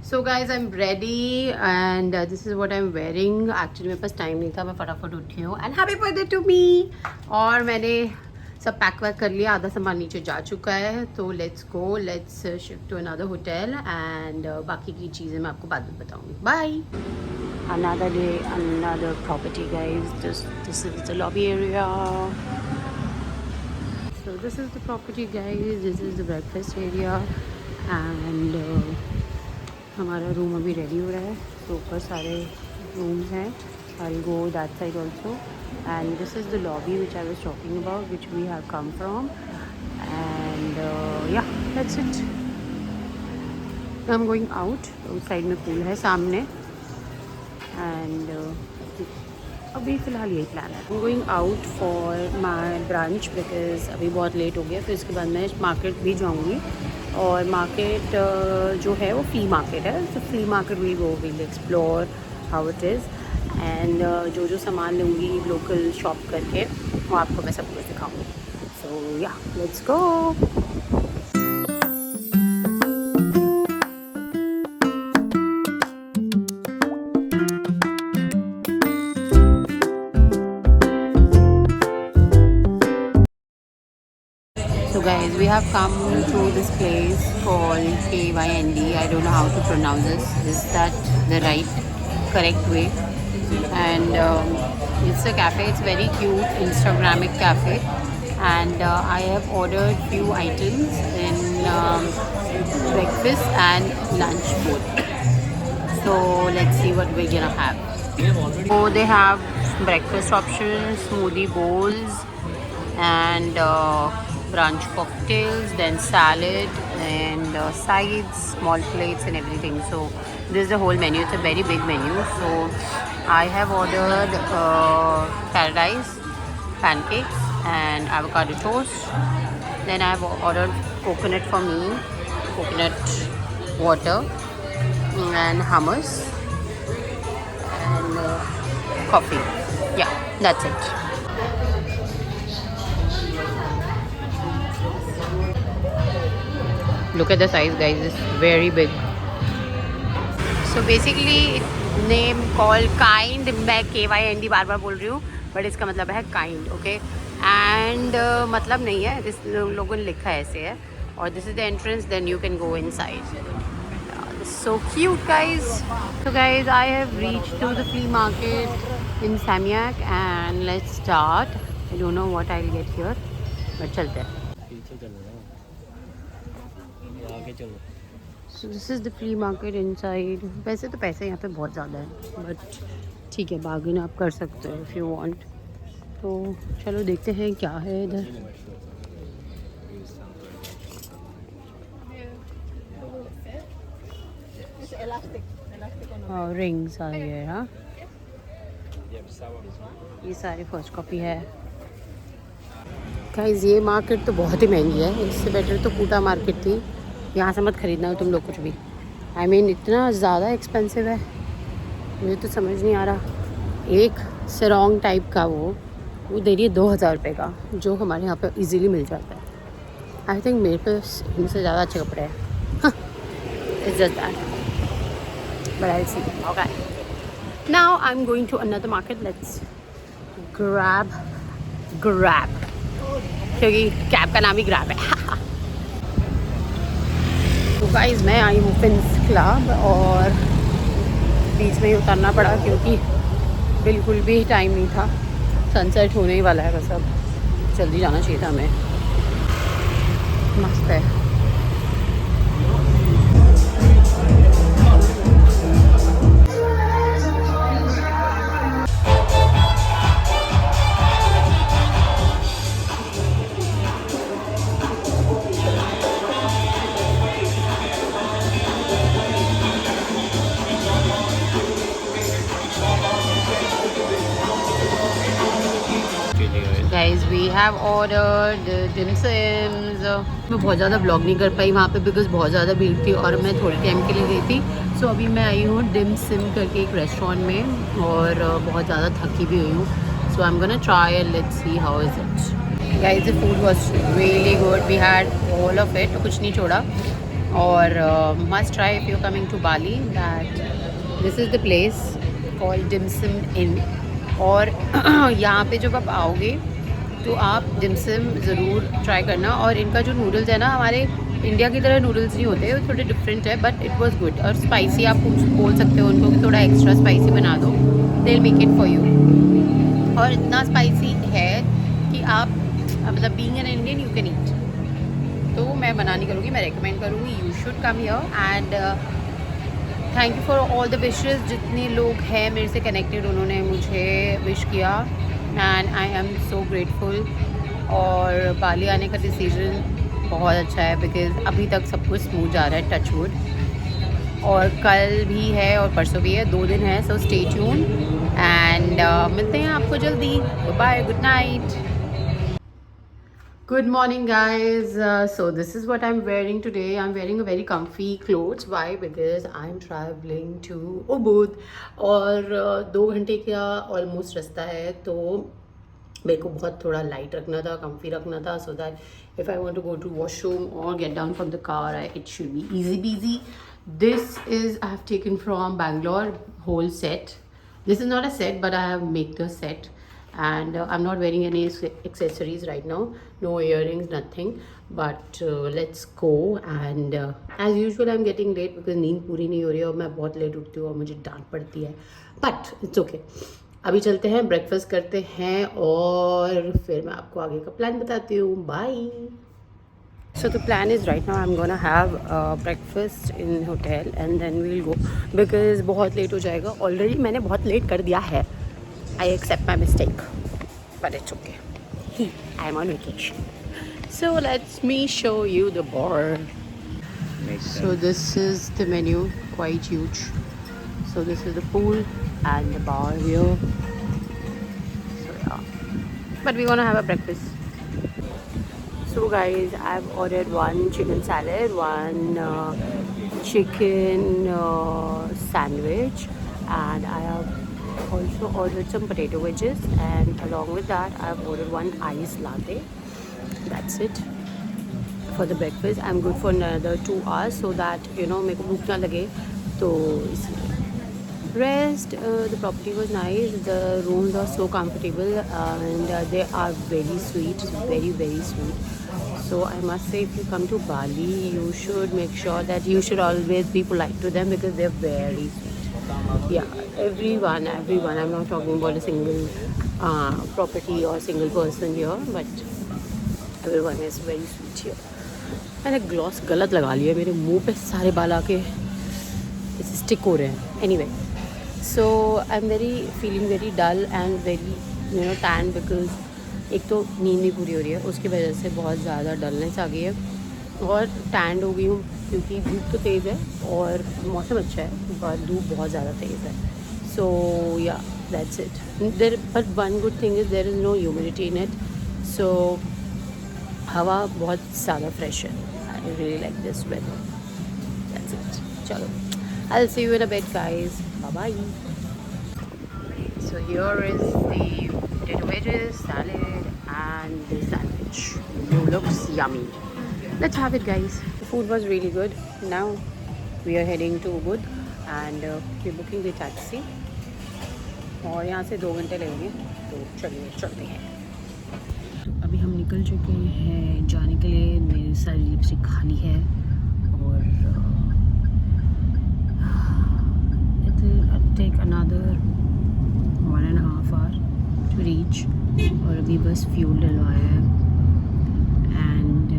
So guys I am ready and this is what I am wearing. Actually मेरे पास time नहीं था, मैं फटाफट उठी हूँ and happy birthday to me. और मैंने सब पैक वैक कर लिया, आधा सामान नीचे जा चुका है। तो let's go, let's shift to another hotel and बाकी की चीज़ें मैं आपको बाद में बताऊँगी। Bye. Another day, another property, guys. This is the lobby area. So this is the property, guys. This is the breakfast area, and हमारा room अभी रेडी हो रहा है। तो ऊपर सारे रूम्स हैं। I'll go that side also. And this is the lobby which I was talking about, which we have come from. And yeah, that's it. I'm going out. उस साइड में पूल है सामने। एंड अभी फ़िलहाल यही plan है। आई am going out for my branch because अभी बहुत लेट हो गया। फिर उसके बाद मैं मार्केट भी जाऊँगी और मार्केट जो है वो फ्ली मार्केट है। तो flea market will explore how it is and जो सामान लूँगी लोकल शॉप करके वो आपको मैं सब कुछ दिखाऊँगी। सो या, let's go. So guys, we have come to this place called KYND. I don't know how to pronounce this. Is that the correct way? And it's a cafe. It's very cute, Instagrammic cafe. And I have ordered few items in breakfast and lunch both. So let's see what we're gonna have. So they have breakfast options, smoothie bowls, and brunch cocktails, then salad and sides, small plates and everything. So this is the whole menu. It's a very big menu. So I have ordered paradise pancakes and avocado toast. Then I have ordered coconut for me, coconut water and hummus and coffee. Yeah, that's it. Look at the size, guys. It's very big. So basically name called kind. मैं KYND बार बार बोल रही हूँ but इसका मतलब है kind, okay? And मतलब नहीं है, इस लोगों ने लिखा है ऐसे है। और this is the entrance, then you can go inside. This is so cute, guys. So guys, I have reached to the flea market in Samiak and let's start. I don't know what I'll get here, but चलते हैं। So this is the flea market inside. वैसे तो पैसे यहाँ पे बहुत ज़्यादा है बट ठीक है, बार्गेन आप कर सकते हो if you want. तो चलो देखते हैं क्या है इधर। और रिंग्स आ गए। हाँ, ये सारी फर्स्ट कॉपी है। गाइस ये मार्केट तो बहुत ही महंगी है, इससे बेटर तो कूटा मार्केट थी। यहाँ से मत खरीदना हो तुम लोग कुछ भी। I mean, इतना ज़्यादा एक्सपेंसिव है, मुझे तो समझ नहीं आ रहा। एक सरोंग टाइप का वो दे रही है 2000 रुपये का, जो हमारे यहाँ पे इजीली मिल जाता है। आई थिंक मेरे पास इनसे ज़्यादा अच्छे कपड़े हैं। It's just that, but I see. Okay, now I am going to another market. Let's grab, क्योंकि कैब का नाम ही ग्रैब है। तो गाइस मैं आई हूँ फिन्स क्लब और बीच में ही उतरना पड़ा क्योंकि बिल्कुल भी टाइम नहीं था। सनसेट होने ही वाला है, बस अब जल्दी जाना चाहिए था हमें। मस्त है। Guys, we have ordered dim sims. मैं बहुत ज़्यादा ब्लॉग नहीं कर पाई वहाँ पे बिकॉज बहुत ज़्यादा भीड़ थी और मैं थोड़े टाइम के लिए गई थी। सो अभी मैं आई हूँ डिम सिम करके एक रेस्टोरेंट में और बहुत ज़्यादा थकी भी हुई हूँ। So I am gonna try and let's see how is it. Guys the food was really good, we had all of it, कुछ नहीं छोड़ा। और must try if you're coming to Bali that this is the place called Dim Sum Inn. और यहाँ पे जब आप आओगे तो आप dim sum ज़रूर ट्राई करना। और इनका जो नूडल्स है ना, हमारे इंडिया की तरह नूडल्स नहीं होते, वो थोड़े डिफरेंट है, बट इट वाज गुड। और स्पाइसी आप बोल सकते हो उनको कि थोड़ा एक्स्ट्रा स्पाइसी बना दो, they will make it for you. और इतना स्पाइसी है कि आप मतलब being an Indian you can eat. तो मैं मना नहीं करूँगी, मैं रेकमेंड करूँगी, you should come here. And thank you for all the wishes. जितने लोग हैं मेरे से कनेक्टेड उन्होंने मुझे विश किया and I am so grateful. और बाली आने का डिसीजन बहुत अच्छा है बिकॉज अभी तक सब कुछ स्मूथ जा रहा है, टच वुड। और कल भी है और परसों भी है, 2 दिन है। सो स्टे ट्यून एंड मिलते हैं आपको जल्दी। Bye, good night. Good morning guys. So this is what I'm wearing today. I'm wearing a very comfy clothes. Why? Because I'm traveling to Ubud और 2 घंटे का ऑलमोस्ट रास्ता है, तो मेरे को बहुत थोड़ा लाइट रखना था, comfy रखना था, so that if I want to go to washroom or get down from the car, it should be easy peasy. This is I have taken from Bangalore, whole set. This is not a set, but I have made the set. And I'm not wearing any accessories right now, no earrings, nothing, but let's go. And as usual I'm getting late because नींद पूरी नहीं हो रही है और मैं बहुत late उठती हूँ और मुझे डांट पड़ती है, but it's okay. अभी चलते हैं, ब्रेकफास्ट करते हैं और फिर मैं आपको आगे का प्लान बताती हूँ। Bye. So the plan is right now I'm gonna have breakfast in hotel and then we'll go because बहुत लेट हो जाएगा। ऑलरेडी मैंने बहुत लेट कर दिया है, I accept my mistake, but it's okay. I'm on vacation. So let me show you the bar. So this is the menu, quite huge. So this is the pool and the bar here. So yeah, but we're gonna have a breakfast. So guys, I've ordered 1 chicken salad, 1 chicken sandwich, and I have also ordered some potato wedges, and along with that I've ordered 1 iced latte. That's it for the breakfast. I'm good for another 2 hours so that मेरे को भूख ना लगे, तो इसलिए rest. The property was nice, the rooms are so comfortable and they are very sweet, very very sweet. So I must say, if you come to Bali, you should make sure that you should always be polite to them because they're very sweet. Yeah, everyone, I'm not talking about a single property or single person here, but everyone is very sweet here. मैंने gloss गलत लगा लिया, मेरे मुंह पे सारे बाल आके ऐसे स्टिक हो रहे हैं। Anyway, so I am feeling very dull and very tan because एक तो नींद नहीं पूरी हो रही है, उसकी वजह से बहुत ज़्यादा डलनेस आ गई है और टैंड हो गई हूँ क्योंकि धूप तो तेज़ है और मौसम अच्छा है पर धूप बहुत ज़्यादा तेज़ है। So yeah that's it. There but one good thing is there is no humidity in it, so हवा बहुत ज़्यादा फ्रेश है। I really like this weather. That's it. चलो, I will see you in a bit guys, bye bye. So here is the potato wedges, salad and the sandwich. It looks yummy. Let's have it guys. The food was really good. Now we are heading to Ubud and we're booking the taxi और यहाँ से 2 घंटे लगेंगे, तो चलिए चलते हैं। अभी हम निकल चुके हैं जाने के लिए, मेरी सारी लिपस्टिक खाली है और it will take another 1.5 hour to reach। और अभी बस फ्यूल डलवाया है एंड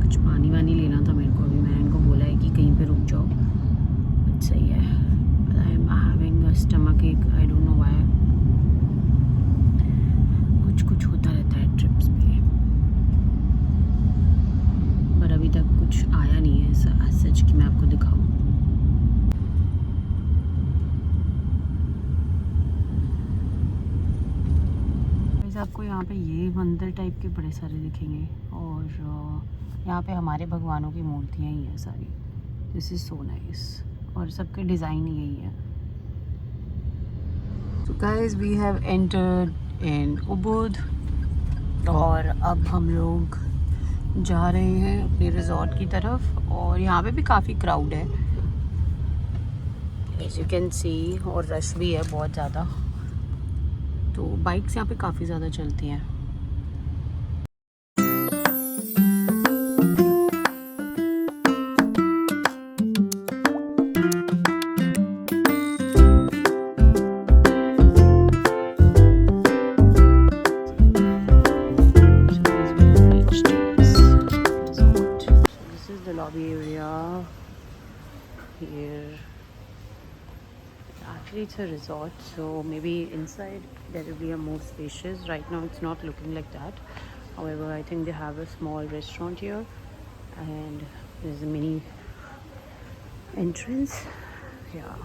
कुछ पानी वानी लेना था मेरे को। अभी मैंने इनको बोला है कि कहीं पे रुक जाओ, बट सही है। I am having a stomach एक, आई डोंट नो व्हाई। कुछ होता रहता है ट्रिप्स पे, पर अभी तक कुछ आया नहीं है ऐसा सच कि मैं आपको दिखाऊं। आपको यहाँ पे ये मंदिर टाइप के बड़े सारे दिखेंगे और यहाँ पे हमारे भगवानों की मूर्तियाँ ही हैं सारी। दिस इज़ सो नाइस और सबके डिज़ाइन यही है। So guys, we have entered in Ubud और अब हम लोग जा रहे हैं अपने रिजॉर्ट की तरफ और यहाँ पे भी काफ़ी क्राउड है एज यू कैन सी, और रश भी है बहुत ज़्यादा। तो बाइक्स यहाँ पे काफ़ी ज़्यादा चलती हैं। Lobby area here. Actually it's a resort, so maybe inside there will be a more spacious. Right now it's not looking like that. However, I think they have a small restaurant here and there's a mini entrance. Yeah.